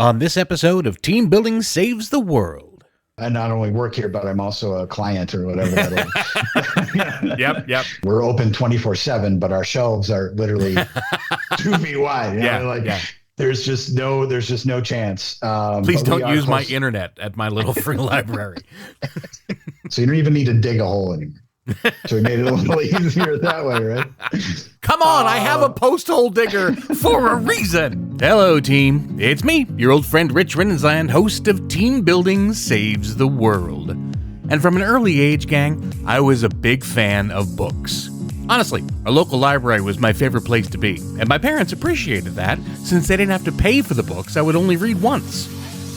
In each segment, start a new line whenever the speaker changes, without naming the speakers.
On this episode of Team Building Saves the World.
I not only work here, but I'm also a client or whatever that is.
Yep.
We're open 24/7, but our shelves are literally 2 feet wide. There's just no chance.
Please don't use my internet at my little free library.
So you don't even need to dig a hole anymore. So we made it a little easier that way, right?
Come on, I have a post hole digger for a reason. Hello, team. It's me, your old friend Rich Renenzland, host of Team Building Saves the World. And from an early age, gang, I was a big fan of books. Honestly, our local library was my favorite place to be, and my parents appreciated that since they didn't have to pay for the books I would only read once.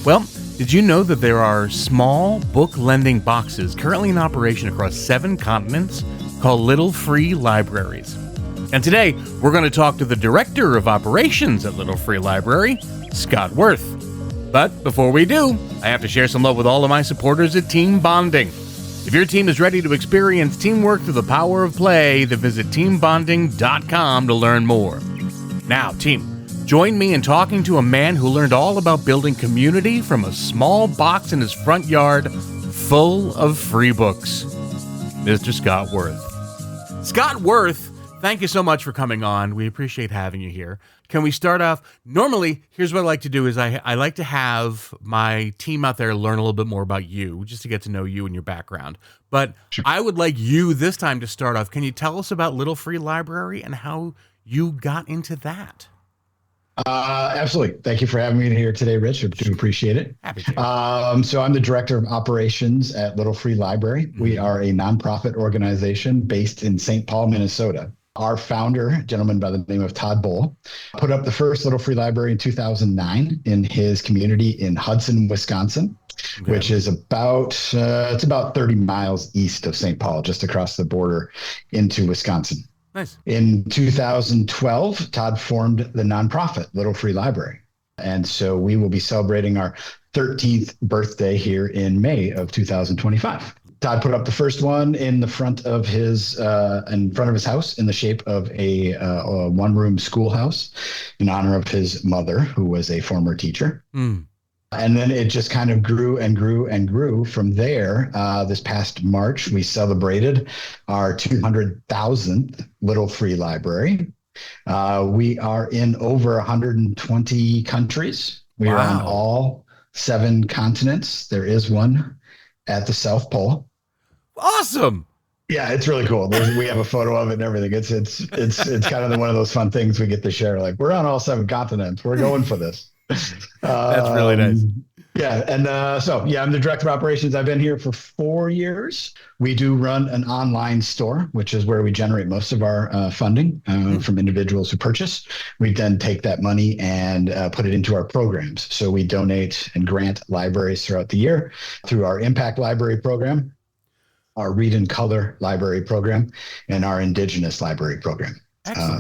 Well, did you know that there are small book lending boxes currently in operation across 7 continents called Little Free Libraries? And today, we're going to talk to the Director of Operations at Little Free Library, Scot Wirth. But before we do, I have to share some love with all of my supporters at Team Bonding. If your team is ready to experience teamwork through the power of play, then visit teambonding.com to learn more. Now, team, join me in talking to a man who learned all about building community from a small box in his front yard full of free books. Mr. Scot Wirth. Scot Wirth, thank you so much for coming on. We appreciate having you here. Can we start off? Normally, here's what I like to do is I like to have my team out there learn a little bit more about you, just to get to know you and your background. But sure. I would like you this time to start off. Can you tell us about Little Free Library and how you got into that?
Absolutely. Thank you for having me here today, Rich. I do appreciate it.
Happy to.
So I'm the Director of Operations at Little Free Library. Mm-hmm. We are a nonprofit organization based in St. Paul, Minnesota. Our founder, a gentleman by the name of Todd Bull, put up the first Little Free Library in 2009 in his community in Hudson, Wisconsin, which is about 30 miles east of St. Paul, just across the border into Wisconsin.
Nice.
In 2012, Todd formed the nonprofit Little Free Library. And so we will be celebrating our 13th birthday here in May of 2025. Todd put up the first one in the front of his house in the shape of a one-room schoolhouse in honor of his mother, who was a former teacher. Mm. And then it just kind of grew and grew and grew from there. This past March, we celebrated our 200,000th Little Free Library. We are in over 120 countries. We are on all 7 continents. There is one at the South Pole.
Awesome.
Yeah, it's really cool. We have a photo of it and everything. It's kind of one of those fun things we get to share. Like, we're on all 7 continents. We're going for this.
That's really nice.
Yeah. And I'm the Director of Operations. I've been here for 4 years. We do run an online store, which is where we generate most of our funding from individuals who purchase. We then take that money and put it into our programs. So we donate and grant libraries throughout the year through our Impact Library program, our Read and Color Library program, and our Indigenous Library program.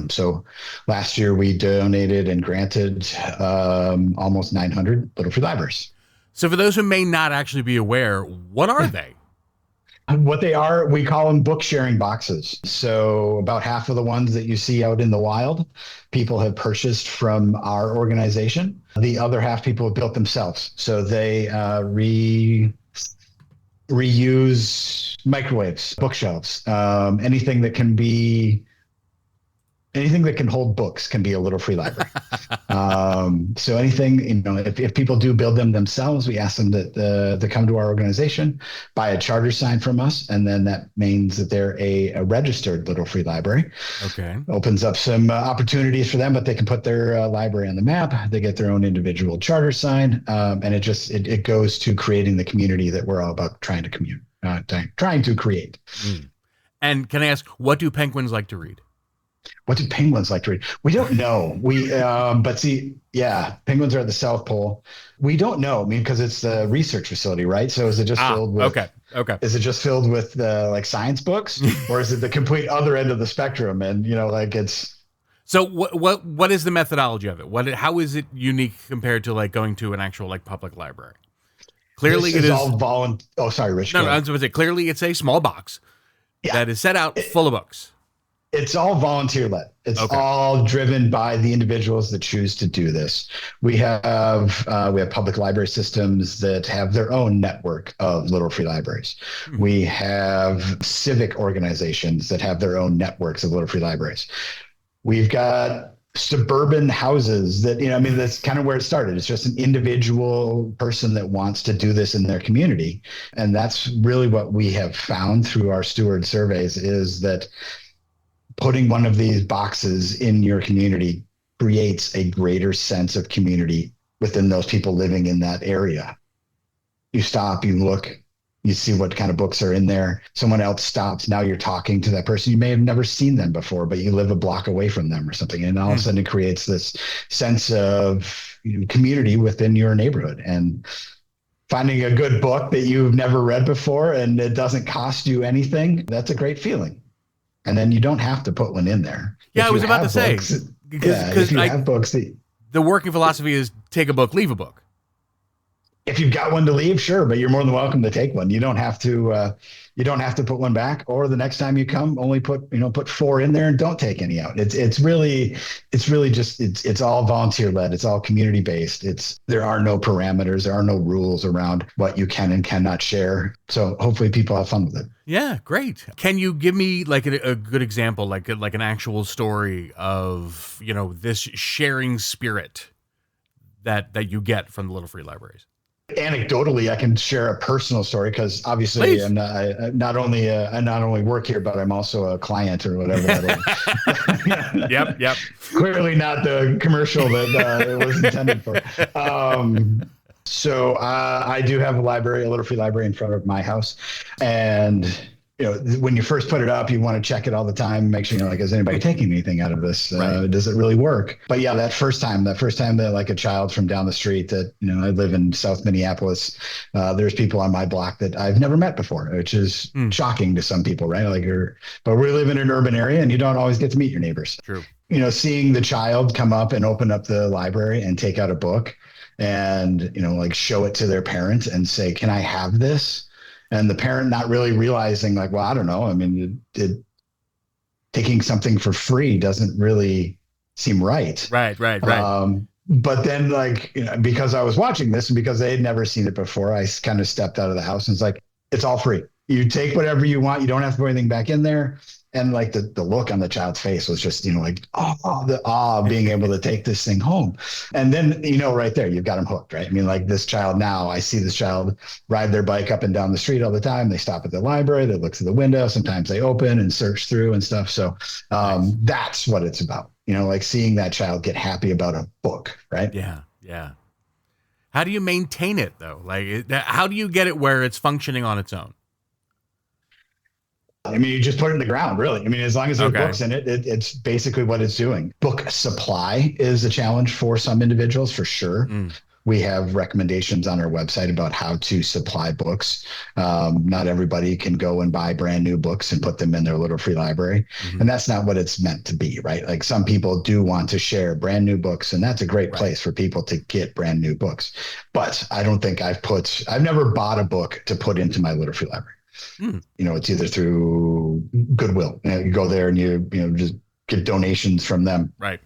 So last year we donated and granted almost 900 Little Free Libraries.
So for those who may not actually be aware, what are they?
What they are, we call them book sharing boxes. So about half of the ones that you see out in the wild, people have purchased from our organization. The other half people have built themselves. So they reuse microwaves, bookshelves, anything that can hold books can be a Little Free Library. So anything, if people do build them themselves, we ask them to come to our organization, buy a charter sign from us, and then that means that they're a registered Little Free Library.
Okay.
Opens up some opportunities for them, but they can put their library on the map. They get their own individual charter sign, and it goes to creating the community that we're all about trying to create.
Mm. And can I ask, what do penguins like to read?
What do penguins like to read? We don't know. Penguins are at the South Pole. We don't know. I mean, because it's the research facility, right? So is it just filled with?
Okay.
Is it just filled with like science books, or is it the complete other end of the spectrum? And it's.
So what is the methodology of it? How is it unique compared to like going to an actual like public library? Clearly, it is all
volunteer. Oh, sorry, Rich.
No, I was going to say clearly it's a small box that is set out full of books.
It's all volunteer led. It's
Okay.
all driven by the individuals that choose to do this. We have public library systems that have their own network of little free libraries.
Hmm.
We have civic organizations that have their own networks of little free libraries. We've got suburban houses that, I mean, that's kind of where it started. It's just an individual person that wants to do this in their community. And that's really what we have found through our steward surveys is that putting one of these boxes in your community creates a greater sense of community within those people living in that area. You stop, you look, you see what kind of books are in there. Someone else stops. Now you're talking to that person. You may have never seen them before, but you live a block away from them or something. And all of a sudden it creates this sense of community within your neighborhood. And finding a good book that you've never read before and it doesn't cost you anything, that's a great feeling. And then you don't have to put one in there.
Yeah, I was about to say,
if you have books
the working philosophy is take a book, leave a book.
If you've got one to leave, sure, but you're more than welcome to take one. You don't have to. You don't have to put one back, or the next time you come, only put 4 in there and don't take any out. It's really just it's all volunteer led. It's all community based. There are no parameters. There are no rules around what you can and cannot share. So hopefully people have fun with it.
Yeah, great. Can you give me like a good example, like an actual story of this sharing spirit that you get from the Little Free Libraries?
Anecdotally, I can share a personal story because obviously
Please.
I not only work here, but I'm also a client or whatever that is.
Yep.
Clearly not the commercial that it was intended for. So I do have a Little Free Library in front of my house, and when you first put it up, you want to check it all the time, make sure is anybody taking anything out of this?
Right.
Does it really work? But yeah, that first time that like a child from down the street that I live in South Minneapolis, there's people on my block that I've never met before, which is shocking to some people, right? But we live in an urban area, and you don't always get to meet your neighbors.
True.
Seeing the child come up and open up the library and take out a book, and show it to their parent and say, "Can I have this?" And the parent not really realizing well, I don't know. I mean, taking something for free doesn't really seem right.
Right.
But then because I was watching this and because they had never seen it before, I kind of stepped out of the house and it's it's all free. You take whatever you want. You don't have to put anything back in there. And the look on the child's face was just, the awe of being able to take this thing home. And then, right there, you've got them hooked, right? I mean, this child now, I see this child ride their bike up and down the street all the time. They stop at the library, they look through the window. Sometimes they open and search through and stuff. So that's what it's about, seeing that child get happy about a book, right?
Yeah. How do you maintain it though? How do you get it where it's functioning on its own?
I mean, you just put it in the ground, really. I mean, as long as there are books in it, it's basically what it's doing. Book supply is a challenge for some individuals, for sure. We have recommendations on our website about how to supply books. Not everybody can go and buy brand new books and put them in their Little Free Library. And that's not what it's meant to be, right? Some people do want to share brand new books, and that's a great place for people to get brand new books. But I don't think I've never bought a book to put into my Little Free Library. It's either through Goodwill. You go there and you just get donations from them.
Right.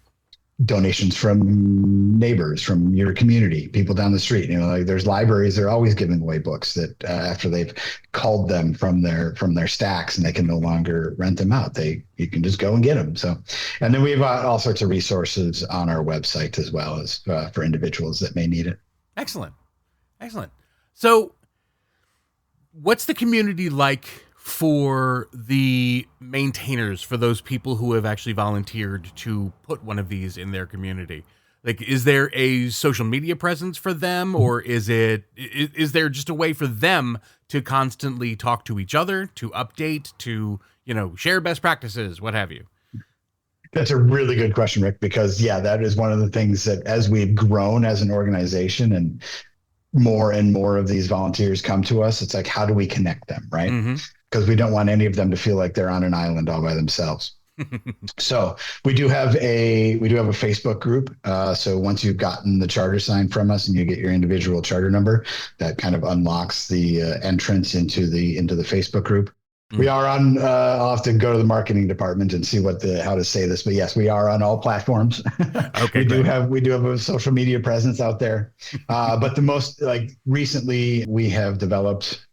Donations from neighbors, from your community, people down the street. There's libraries, they're always giving away books that after they've culled them from their stacks and they can no longer rent them out. You can just go and get them. So, and then we have all sorts of resources on our website as well as for individuals that may need it.
Excellent. So what's the community like for the maintainers, for those people who have actually volunteered to put one of these in their community? Is there a social media presence for them, or is there just a way for them to constantly talk to each other, to update, to, share best practices, what have you?
That's a really good question, Rick, because that is one of the things that as we've grown as an organization and more of these volunteers come to us, it's how do we connect them, right? Because we don't want any of them to feel like they're on an island all by themselves. So we do have a Facebook group. So once you've gotten the charter signed from us and you get your individual charter number, that kind of unlocks the entrance into the Facebook group. We are on. I'll have to go to the marketing department and see how to say this, but yes, we are on all platforms.
Okay,
we do
great.
have a social media presence out there, but the most like recently we have developed.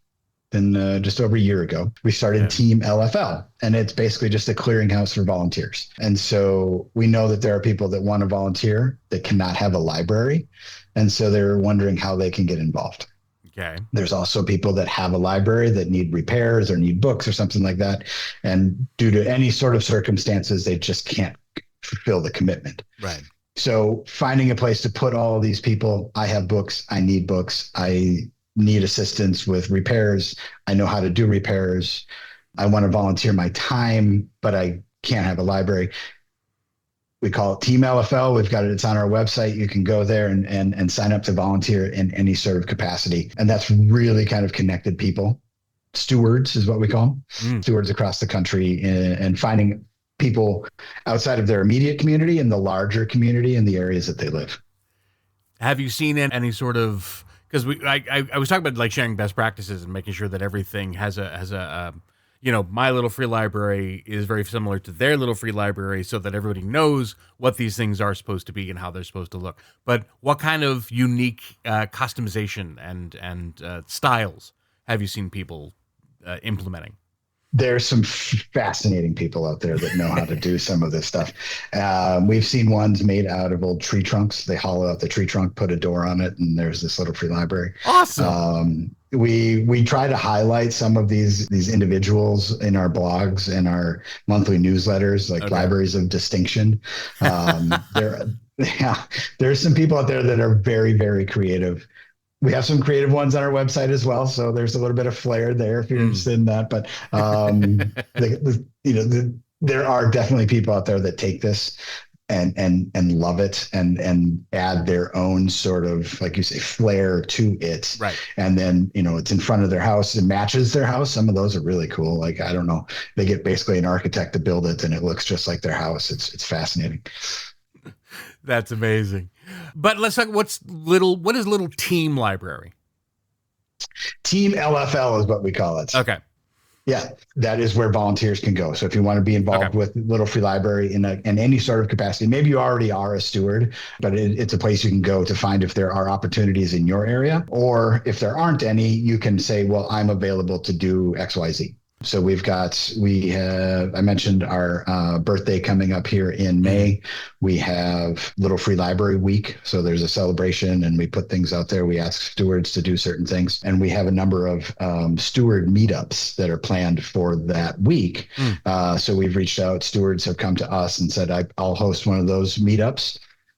In just over a year ago, we started Team LFL, and it's basically just a clearinghouse for volunteers. And so we know that there are people that want to volunteer that cannot have a library, and so they're wondering how they can get involved.
Okay.
There's also people that have a library that need repairs or need books or something like that. And due to any sort of circumstances, they just can't fulfill the commitment.
Right.
So finding a place to put all of these people, I have books, I need books, I need assistance with repairs, I know how to do repairs, I want to volunteer my time, but I can't have a library. We call it Team LFL. We've got it. It's on our website. You can go there and sign up to volunteer in any sort of capacity. And that's really kind of connected people. Stewards is what we call them. Stewards across the country, and finding people outside of their immediate community and the larger community in the areas that they live.
Have you seen any sort of, because I was talking about like sharing best practices and making sure that everything has a my little free library is very similar to their little free library, so that everybody knows what these things are supposed to be and how they're supposed to look. But what kind of unique customization and styles have you seen people implementing?
There's some fascinating people out there that know how to do some of this stuff. We've seen ones made out of old tree trunks. They hollow out the tree trunk, put a door on it, and there's this little free library.
Awesome.
We try to highlight some of these individuals in our blogs and our monthly newsletters, like Libraries of Distinction. There's some people out there that are very, very creative. We have some creative ones on our website as well, so there's a little bit of flair there if you're interested in that. But there are definitely people out there that take this and love it and add their own sort of, like you say, flair to it.
Right.
And then it's in front of their house. It matches their house. Some of those are really cool. Like, I don't know, they get basically an architect to build it, and it looks just like their house. It's fascinating.
That's amazing. But let's talk. What is Little Team Library?
Team LFL is what we call it.
Okay.
Yeah, that is where volunteers can go. So if you want to be involved with Little Free Library in any sort of capacity, maybe you already are a steward, but it's a place you can go to find if there are opportunities in your area, or if there aren't any, you can say, well, I'm available to do X, Y, Z. So I mentioned our birthday coming up here in May. We have Little Free Library Week. So there's a celebration and we put things out there. We ask stewards to do certain things. And we have a number of steward meetups that are planned for that week. So we've reached out. Stewards have come to us and said, I'll host one of those meetups.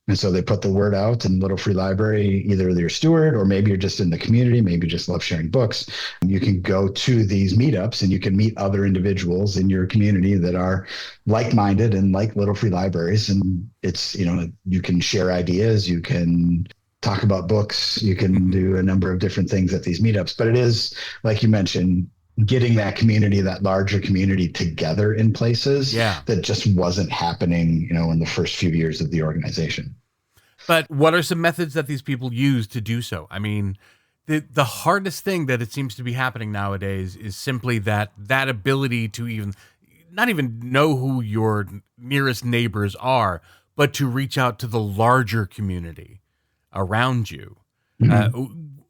And so they put the word out in Little Free Library, either you're a steward or maybe you're just in the community, maybe you just love sharing books. You can go to these meetups and you can meet other individuals in your community that are like-minded and like Little Free Libraries. And it's, you can share ideas, you can talk about books, you can do a number of different things at these meetups. But it is, like you mentioned, getting that community, that larger community together in places that just wasn't happening, in the first few years of the organization.
But what are some methods that these people use to do so? I mean, the hardest thing that it seems to be happening nowadays is simply that ability to not even know who your nearest neighbors are, but to reach out to the larger community around you.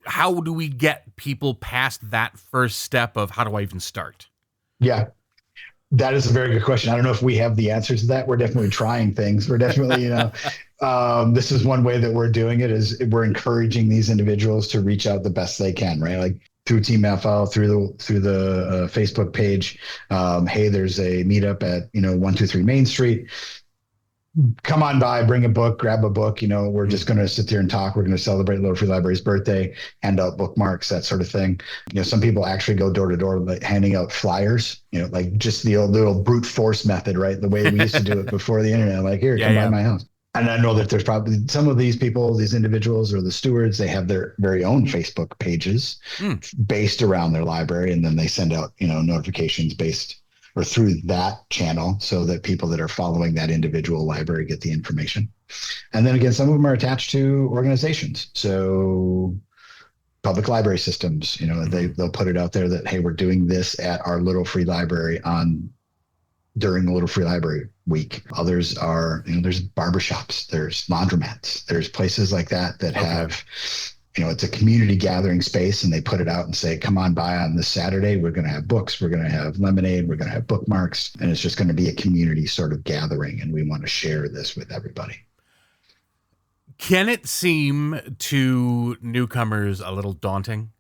How do we get people past that first step of how do I even start?
Yeah, that is a very good question. I don't know if we have the answers to that. We're definitely trying things. We're definitely, this is one way that we're doing it is we're encouraging these individuals to reach out the best they can, right? Like through Team FL, through the Facebook page. Hey, there's a meetup at, 123 Main Street. Come on by, bring a book, grab a book. We're just going to sit there and talk. We're going to celebrate Little Free Library's birthday, hand out bookmarks, that sort of thing. Some people actually go door to door, like handing out flyers, like just the old brute force method, right? The way we used to do it before the internet, like here, come by my house. And I know that there's probably some of these people, these individuals or the stewards, they have their very own Facebook pages based around their library. And then they send out, notifications based or through that channel so that people that are following that individual library get the information. And then again, some of them are attached to organizations. So public library systems, they'll put it out there that, hey, we're doing this at our Little Free Library during the Little Free Library week. Others are, there's barbershops, there's laundromats, there's places like that have, it's a community gathering space, and they put it out and say, come on by on this Saturday. We're going to have books. We're going to have lemonade. We're going to have bookmarks. And it's just going to be a community sort of gathering. And we want to share this with everybody.
Can it seem to newcomers a little daunting?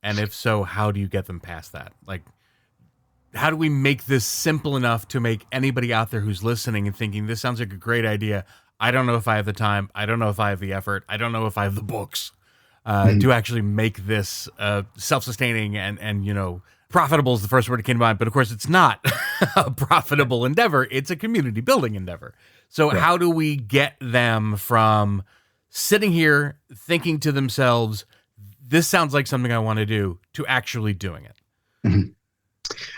And if so, how do you get them past that? Like, how do we make this simple enough to make anybody out there who's listening and thinking, this sounds like a great idea. I don't know if I have the time. I don't know if I have the effort. I don't know if I have the books to actually make this self-sustaining and profitable is the first word that came to mind. But of course, it's not a profitable endeavor. It's a community building endeavor. So how do we get them from sitting here thinking to themselves, this sounds like something I want to do, to actually doing it?
Mm-hmm.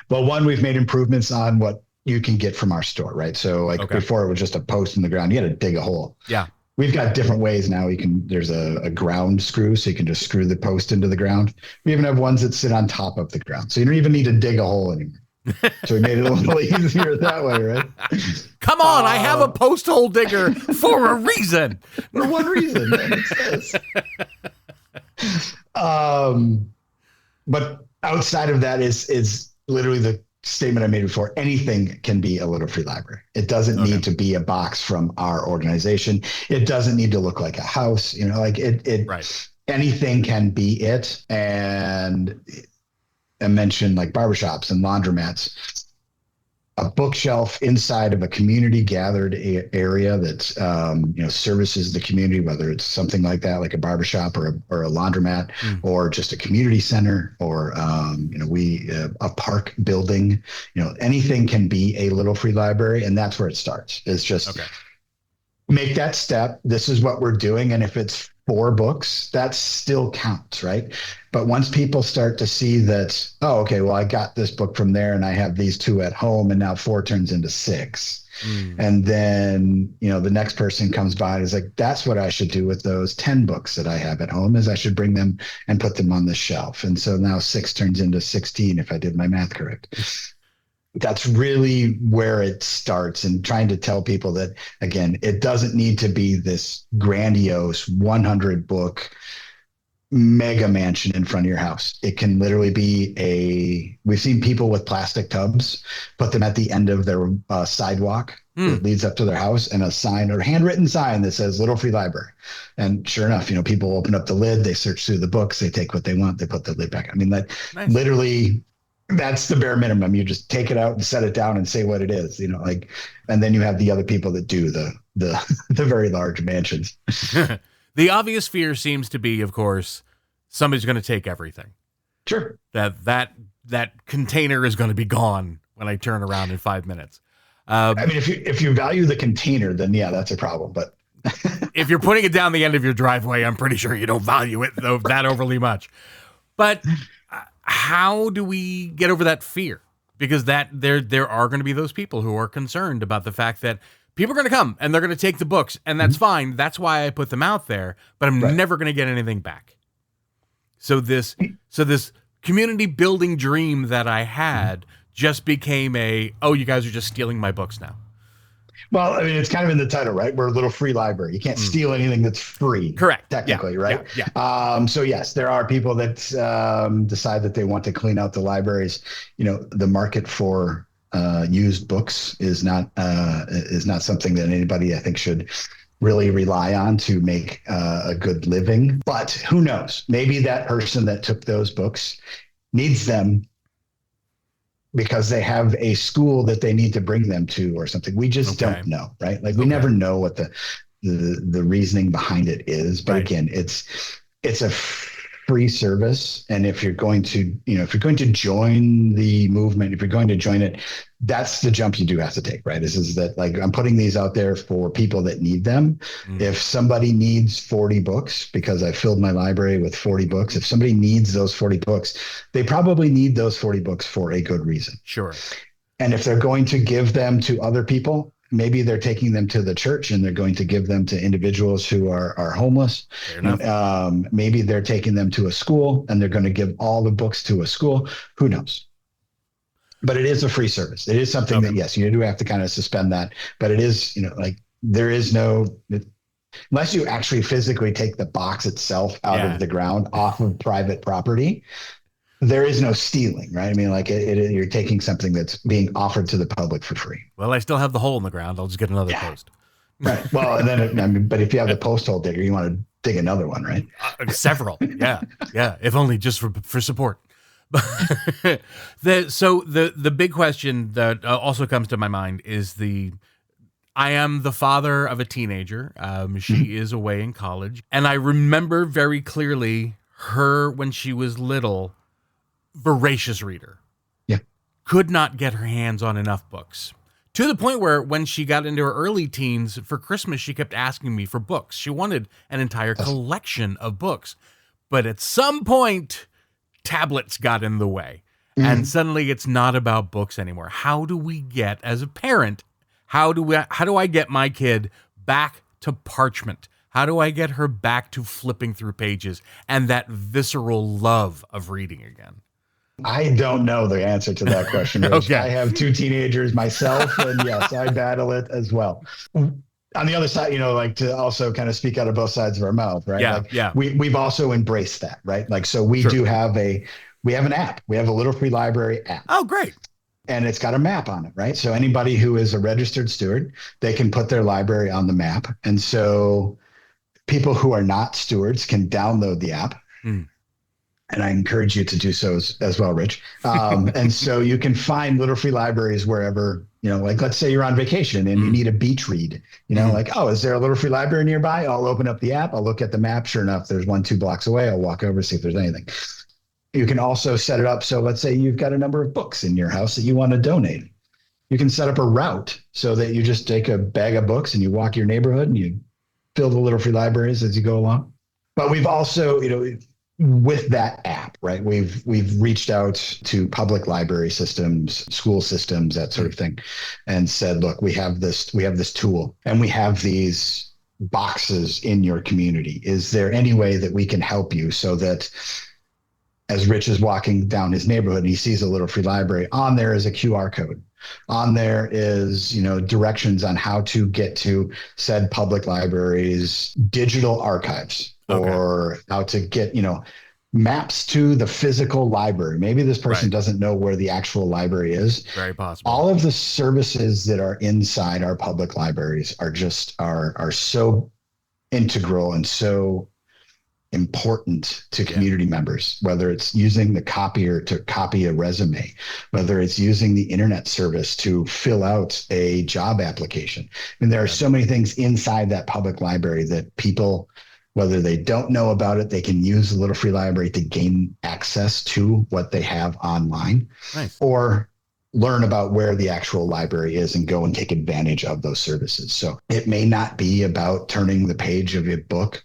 Well, one, we've made improvements on what you can get from our store, right? So before it was just a post in the ground, you had to dig a hole. Yeah. We've got different ways now. There's a ground screw, so you can just screw the post into the ground. We even have ones that sit on top of the ground. So you don't even need to dig a hole anymore. So we made it a little easier that way, right?
Come on, I have a post hole digger for a reason.
For one reason. But outside of that is literally the statement I made before. Anything can be a Little Free Library. It doesn't need to be a box from our organization. It doesn't need to look like a house. Right. Anything can be it. And I mentioned like barbershops and laundromats. A bookshelf inside of a community gathered area that services the community, whether it's something like that, like a barbershop or a laundromat, or just a community center, or a park building. Anything can be a Little Free Library, and that's where it starts. It's just make that step. This is what we're doing, and if it's 4 books, that still counts, right? But once people start to see that, oh, okay, well, I got this book from there and I have these 2 at home, and now 4 turns into 6. And then, the next person comes by and is like, that's what I should do with those 10 books that I have at home, is I should bring them and put them on the shelf. And so now 6 turns into 16 if I did my math correct. That's really where it starts, and trying to tell people that, again, it doesn't need to be this grandiose 100 book mega mansion in front of your house. It can literally be we've seen people with plastic tubs, put them at the end of their sidewalk that leads up to their house, and a sign or handwritten sign that says Little Free Library. And sure enough, people open up the lid, they search through the books, they take what they want, they put the lid back. I mean, that literally, that's the bare minimum. You just take it out and set it down and say what it is, and then you have the other people that do the very large mansions.
The obvious fear seems to be, of course, somebody's going to take everything.
Sure.
That container is going to be gone when I turn around in 5 minutes.
I mean, if you value the container, then yeah, that's a problem. But
if you're putting it down the end of your driveway, I'm pretty sure you don't value it though that overly much. But how do we get over that fear? Because there are going to be those people who are concerned about the fact that people are going to come and they're going to take the books, and that's fine. That's why I put them out there, but I'm never going to get anything back. So this community building dream that I had just became you guys are just stealing my books now.
Well, I mean, it's kind of in the title, right? We're a Little Free Library. You can't steal anything that's free.
Correct.
Technically, right?
Yeah.
So yes, there are people that decide that they want to clean out the libraries. The market for used books is not something that anybody, I think, should really rely on to make a good living. But who knows? Maybe that person that took those books needs them because they have a school that they need to bring them to or something. We just don't know, right? Like we never know what the reasoning behind it is. But again, it's a free service. And if you're going to join the movement, if you're going to join it, that's the jump you do have to take, right? This is that, like, I'm putting these out there for people that need them. If somebody needs 40 books, because I filled my library with 40 books, if somebody needs those 40 books, they probably need those 40 books for a good reason.
Sure.
And if they're going to give them to other people, maybe they're taking them to the church and they're going to give them to individuals who are homeless. Maybe they're taking them to a school and they're going to give all the books to a school. Who knows? But it is a free service. It is something that, yes, you do have to kind of suspend that. But it is, like there is no, unless you actually physically take the box itself out of the ground off of private property, there is no stealing, right? I mean, like you're taking something that's being offered to the public for free.
Well, I still have the hole in the ground. I'll just get another post.
Right. Well, and then, but if you have the post hole digger, you want to dig another one, right?
Several. Yeah. Yeah. If only just for support. The big question that also comes to my mind is I am the father of a teenager. She is away in college. And I remember very clearly her when she was little, voracious reader.
Yeah.
Could not get her hands on enough books. To the point where when she got into her early teens, for Christmas, she kept asking me for books. She wanted an entire collection of books. But at some point, tablets got in the way. And suddenly it's not about books anymore. How do we get, as a parent, how do I get my kid back to parchment? How do I get her back to flipping through pages and that visceral love of reading again?
I don't know the answer to that question, Rich. Okay. I have 2 teenagers myself, and yes, I battle it as well. On the other side, like to also kind of speak out of both sides of our mouth, right? We've also embraced that, right? Like, so we do have we have an app. We have a Little Free Library app.
Oh, great.
And it's got a map on it, right? So anybody who is a registered steward, they can put their library on the map. And so people who are not stewards can download the app. And I encourage you to do so as well, Rich. And so you can find Little Free Libraries wherever, like let's say you're on vacation and you need a beach read, like, oh, is there a Little Free Library nearby? I'll open up the app. I'll look at the map. Sure enough, there's 1-2 blocks away. I'll walk over, see if there's anything. You can also set it up. So let's say you've got a number of books in your house that you want to donate. You can set up a route so that you just take a bag of books and you walk your neighborhood and you fill the Little Free Libraries as you go along. But we've also, with that app, right, we've reached out to public library systems, school systems, that sort of thing, and said, look, we have this tool and we have these boxes in your community. Is there any way that we can help you so that as Rich is walking down his neighborhood and he sees a Little Free Library, on there is a QR code. On there is, directions on how to get to said public libraries, digital archives, or how to get, maps to the physical library. Maybe this person doesn't know where the actual library is.
Very possible.
All of the services that are inside our public libraries are so integral and so important to community members, whether it's using the copier to copy a resume, whether it's using the internet service to fill out a job application. I mean, there are so many things inside that public library that people, whether they don't know about it, they can use the Little Free Library to gain access to what they have online, or learn about where the actual library is and go and take advantage of those services. So it may not be about turning the page of a book,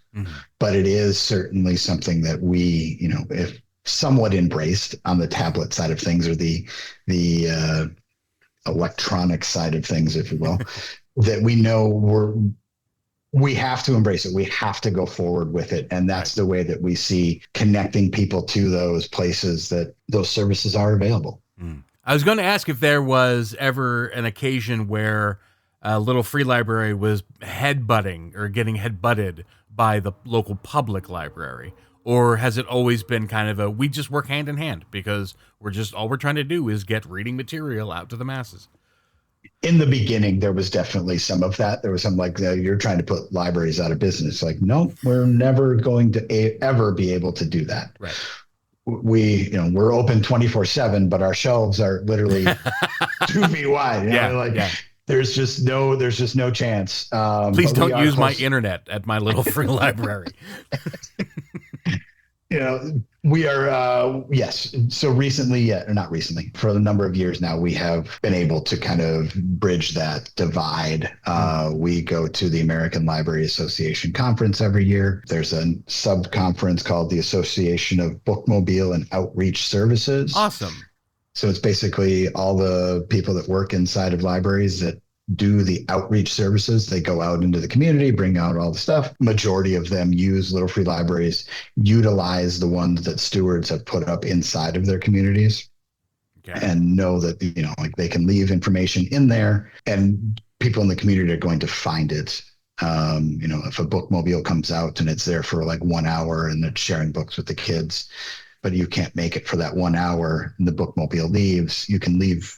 but it is certainly something that we, if somewhat embraced on the tablet side of things, or the electronic side of things, if you will, that we know we have to embrace it. We have to go forward with it. And that's the way that we see connecting people to those places that those services are available.
I was going to ask if there was ever an occasion where a Little Free Library was headbutting or getting headbutted by the local public library, or has it always been kind of we just work hand in hand because all we're trying to do is get reading material out to the masses?
In the beginning, there was definitely some of that. There was some like, you're trying to put libraries out of business. Like, no, we're never going to ever be able to do that.
Right.
We're open 24/7, but our shelves are literally 2 feet wide. There's just no chance.
Please don't use my internet at my Little Free Library.
We are, yes. So recently, not recently, for a number of years now, we have been able to kind of bridge that divide. We go to the American Library Association conference every year. There's a sub-conference called the Association of Bookmobile and Outreach Services.
Awesome.
So it's basically all the people that work inside of libraries that do the outreach services. They go out into the community, bring out all the stuff. Majority of them use Little Free Libraries, utilize the ones that stewards have put up inside of their communities. Okay. And know that, like they can leave information in there and people in the community are going to find it. If a bookmobile comes out and it's there for like 1 hour and it's sharing books with the kids, but you can't make it for that 1 hour and the bookmobile leaves, you can leave,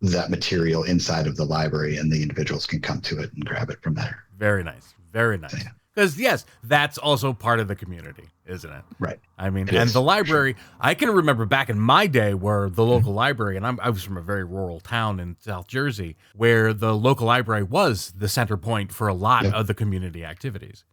that material inside of the library and the individuals can come to it and grab it from there.
Very nice. Very nice. Yeah. Because, yes, that's also part of the community, isn't it?
Right.
I mean, and the library, sure. I can remember back in my day where the local library, and I was from a very rural town in South Jersey, where the local library was the center point for a lot of the community activities.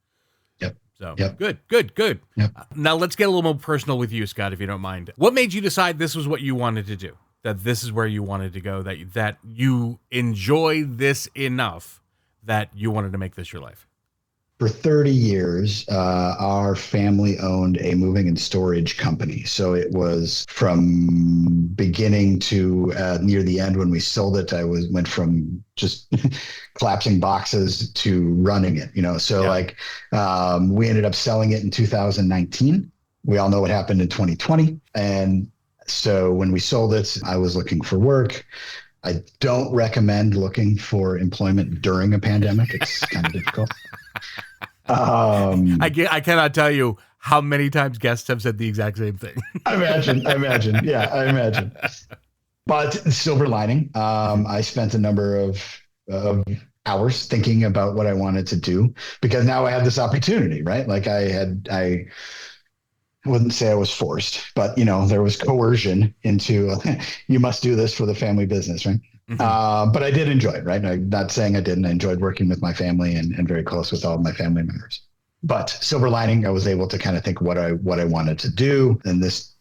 Yep.
So, good.
Yep.
Now, let's get a little more personal with you, Scott, if you don't mind. What made you decide this was what you wanted to do? That this is where you wanted to go, that you enjoy this enough that you wanted to make this your life?
For 30 years, our family owned a moving and storage company. So it was from beginning to near the end when we sold it, went from just collapsing boxes to running it, we ended up selling it in 2019. We all know what happened in 2020. And so when we sold it, I was looking for work. I don't recommend looking for employment during a pandemic. It's kind of difficult.
I cannot tell you how many times guests have said the exact same thing.
I imagine. Yeah, I imagine. But silver lining, I spent a number of hours thinking about what I wanted to do because now I had this opportunity, right? Like I wouldn't say I was forced, but there was coercion into you must do this for the family business, right? Mm-hmm. But I did enjoy it, right? I'm not saying I didn't. I enjoyed working with my family and very close with all of my family members. But silver lining, I was able to kind of think what I wanted to do, and this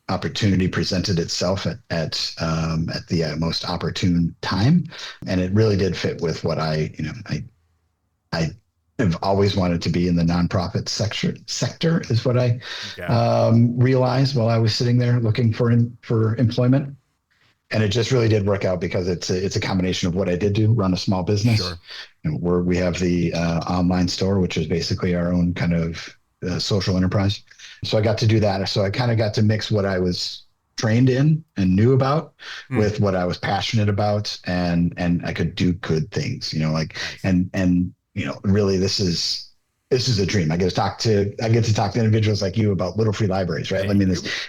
opportunity presented itself at the most opportune time, and it really did fit with what I have always wanted to be in the nonprofit sector is what I realized while I was sitting there looking for employment. And it just really did work out because it's a combination of what I did do, run a small business. Sure. We have the online store, which is basically our own kind of social enterprise. So I got to do that. So I kind of got to mix what I was trained in and knew about with what I was passionate about, and I could do good things, really this is a dream. I get to talk to individuals like you about Little Free Libraries, right? I mean,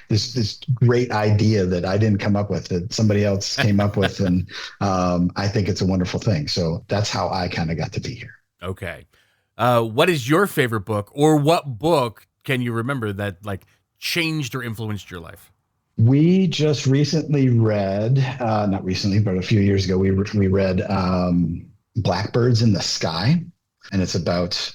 this great idea that I didn't come up with, that somebody else came up with, and I think it's a wonderful thing. So that's how I kind of got to be here.
Okay. What is your favorite book, or what book can you remember that like changed or influenced your life?
We just recently read, not recently, but a few years ago, we read Blackbirds in the Sky, and it's about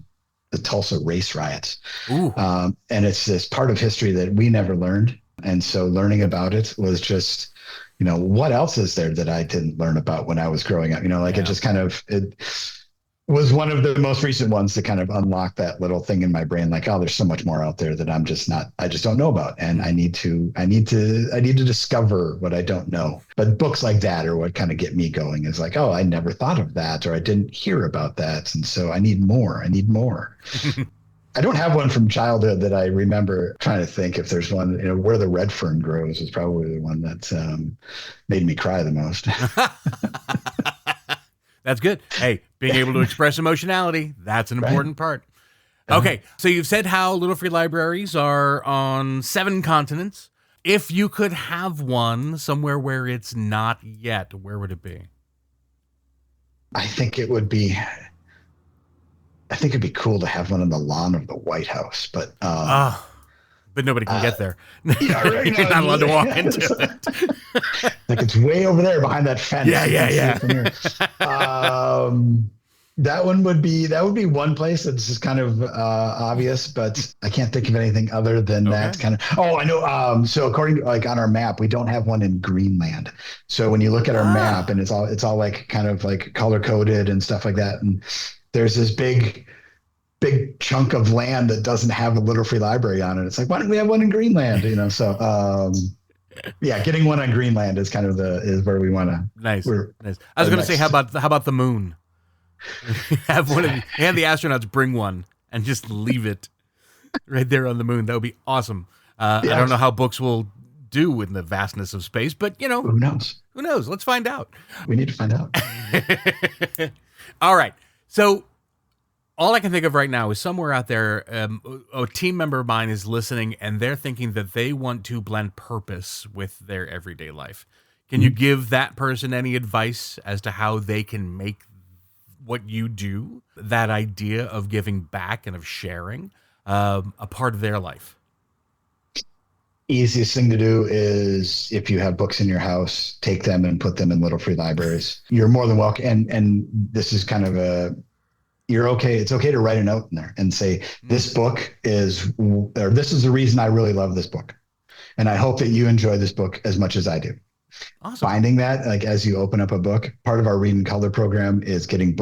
the Tulsa race riots. And it's this part of history that we never learned. And so learning about it was just, what else is there that I didn't learn about when I was growing up? It just kind of, it was one of the most recent ones to kind of unlock that little thing in my brain. Like, oh, there's so much more out there that I just don't know about. And I need to discover what I don't know. But books like that are what kind of get me going, is like, oh, I never thought of that, or I didn't hear about that. And so I need more. I don't have one from childhood that I remember. Trying to think if there's one, Where the Red Fern Grows is probably the one that made me cry the most.
That's good. Hey, being able to express emotionality, that's an important part. Okay, so you've said how Little Free Libraries are on 7 continents. If you could have one somewhere where it's not yet, where would it be?
I think it'd be cool to have one on the lawn of the White House, but
nobody can get there.
Yeah, right.
You're not allowed to walk into it.
Like it's way over there behind that fence.
Yeah.
That would be one place that's just kind of obvious, but I can't think of anything other than that kind of. Oh, I know. So according to on our map, we don't have one in Greenland. So when you look at our map, and it's all like kind of like color coded and stuff like that, and there's this big chunk of land that doesn't have a Little Free Library on it. It's like, why don't we have one in Greenland? So Yeah, getting one on Greenland is kind of is where we want to.
Nice. I was going to say, how about the moon? Have the astronauts bring one and just leave it right there on the moon. That would be awesome. I don't know how books will do in the vastness of space, but
who knows?
Who knows? Let's find out.
We need to find out.
All right. So all I can think of right now is somewhere out there, a team member of mine is listening, and they're thinking that they want to blend purpose with their everyday life. Can you give that person any advice as to how they can make what you do, that idea of giving back and of sharing, a part of their life?
Easiest thing to do is, if you have books in your house, take them and put them in little free libraries. You're more than welcome. And this is kind of it's okay to write a note in there and say, this book this is the reason I really love this book. And I hope that you enjoy this book as much as I do. Awesome. Finding that, like, as you open up a book, part of our Read and Color program is getting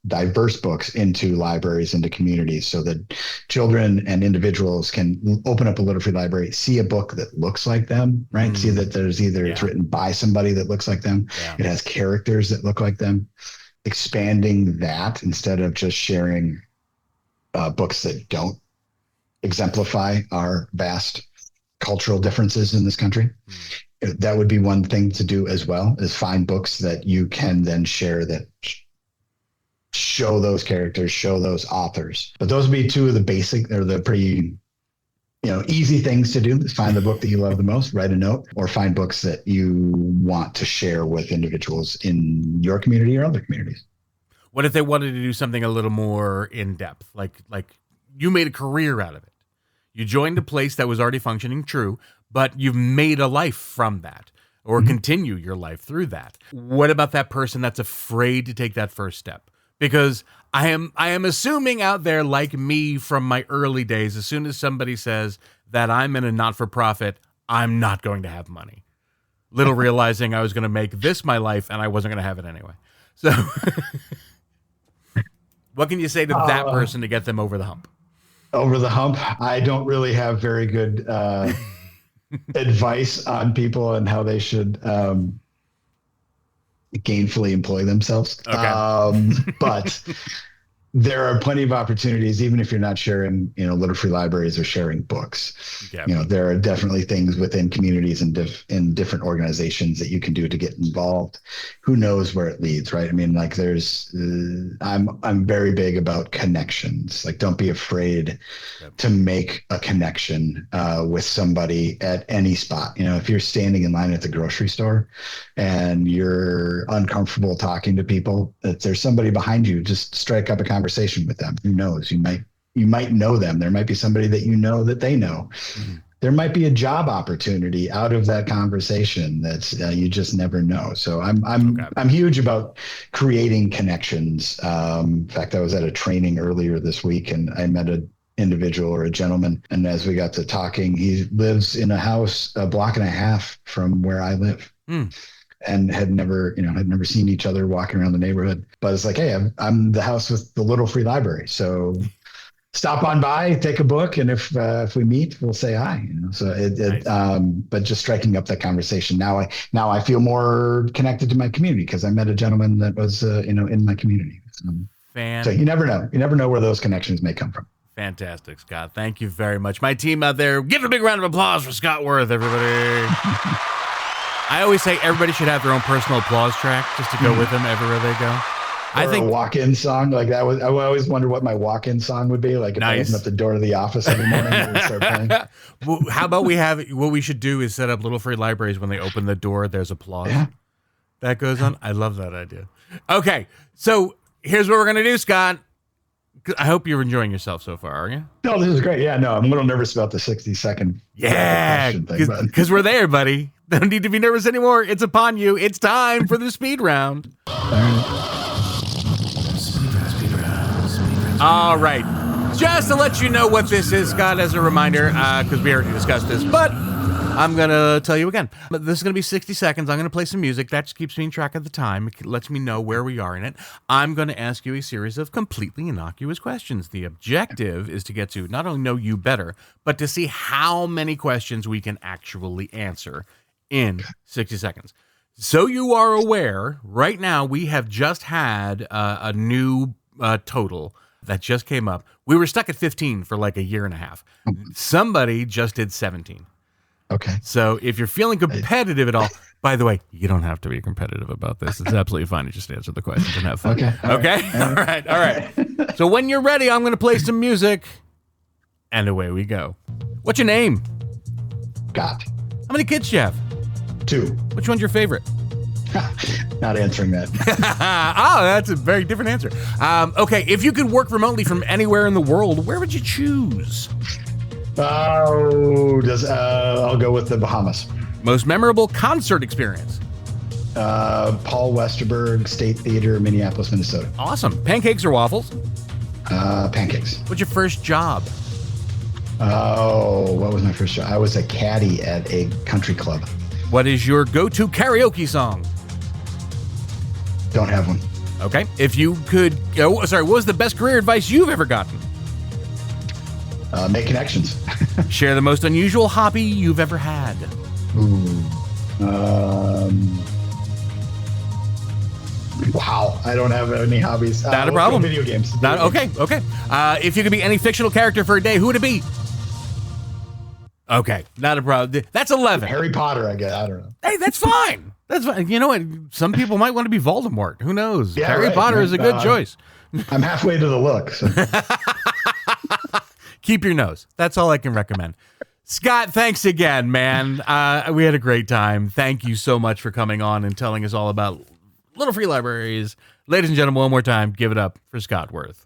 diverse books into libraries, into communities, so that children and individuals can open up a little free library, see a book that looks like them, right? See that there's it's written by somebody that looks like them. Yeah. It has characters that look like them. Expanding that instead of just sharing books that don't exemplify our vast cultural differences in this country. That would be one thing to do as well, is find books that you can then share that show those characters, show those authors. But those would be two of the basic, or the pretty, easy things to do. Is find the book that you love the most, write a note, or find books that you want to share with individuals in your community or other communities.
What if they wanted to do something a little more in depth? Like you made a career out of it. You joined a place that was already functioning, true, but you've made a life from that, or continue your life through that. What about that person that's afraid to take that first step? Because I am assuming out there, like me from my early days, as soon as somebody says that I'm in a not-for-profit, I'm not going to have money. Little realizing I was going to make this my life, and I wasn't going to have it anyway. So what can you say to that person to get them over the hump?
Over the hump? I don't really have very good advice on people and how they should gainfully employ themselves. Okay. But there are plenty of opportunities, even if you're not sharing, little free libraries or sharing books. Yep. There are definitely things within communities and in different organizations that you can do to get involved. Who knows where it leads, right? I mean, like, I'm very big about connections. Like, don't be afraid to make a connection with somebody at any spot. If you're standing in line at the grocery store and you're uncomfortable talking to people, if there's somebody behind you, just strike up a conversation with them. Who knows? You might know them. There might be somebody that that they know. Mm-hmm. There might be a job opportunity out of that conversation that's you just never know. So I'm huge about creating connections. In fact, I was at a training earlier this week, and I met an individual, or a gentleman, and as we got to talking, he lives in a house a block and a half from where I live. And had never seen each other walking around the neighborhood. But it's like, hey, I'm the house with the little free library. So stop on by, take a book, and if we meet, we'll say hi. So but just striking up that conversation. Now I feel more connected to my community because I met a gentleman that was in my community. So you never know. You never know where those connections may come from.
Fantastic, Scott. Thank you very much. My team out there, give a big round of applause for Scot Wirth, everybody. I always say everybody should have their own personal applause track just to go with them everywhere they go.
I think a walk-in song like that. I always wonder what my walk-in song would be. Like if I open up the door to the office every morning and start playing.
Well, how about what we should do is set up little free libraries. When they open the door, there's applause. Yeah. That goes on. I love that idea. Okay, so here's what we're going to do, Scott. I hope you're enjoying yourself so far, are you?
No, this is great. Yeah, no, I'm a little nervous about the 60-second.
Yeah, because we're there, buddy. Don't need to be nervous anymore. It's upon you. It's time for the speed round. All right. Just to let you know what this is, Scott, as a reminder, because we already discussed this, but I'm going to tell you again. This is going to be 60 seconds. I'm going to play some music. That just keeps me in track of the time. It lets me know where we are in it. I'm going to ask you a series of completely innocuous questions. The objective is to get to not only know you better, but to see how many questions we can actually answer in 60 seconds. So you are aware, right now we have just had a new total that just came up. We were stuck at 15 for like a year and a half. Somebody just did 17.
Okay.
So if you're feeling competitive at all, by the way, you don't have to be competitive about this. It's absolutely fine to just answer the questions and have fun.
Okay.
All right. So when you're ready, I'm going to play some music, and away we go. What's your name?
Scott.
How many kids do you have?
2.
Which one's your favorite?
Not answering that.
That's a very different answer. Okay, if you could work remotely from anywhere in the world, where would you choose?
I'll go with the Bahamas.
Most memorable concert experience?
Paul Westerberg State Theater, Minneapolis, Minnesota.
Awesome. Pancakes or waffles?
Pancakes.
What's your first job?
Oh, what was my first job? I was a caddy at a country club.
What is your go-to karaoke song?
Don't have one.
Okay. If you could, what was the best career advice you've ever gotten?
Make connections.
Share the most unusual hobby you've ever had.
Ooh. Wow. I don't have any hobbies.
Not a problem.
Video games.
Okay. If you could be any fictional character for a day, who would it be? Okay. Not a problem. That's 11.
Harry Potter, I guess. I don't know.
Hey, that's fine. That's fine. You know what? Some people might want to be Voldemort. Who knows?
Yeah,
Harry Potter is a good choice.
I'm halfway to the look. So.
Keep your nose. That's all I can recommend. Scott, thanks again, man. We had a great time. Thank you so much for coming on and telling us all about Little Free Libraries. Ladies and gentlemen, one more time, give it up for Scot Wirth.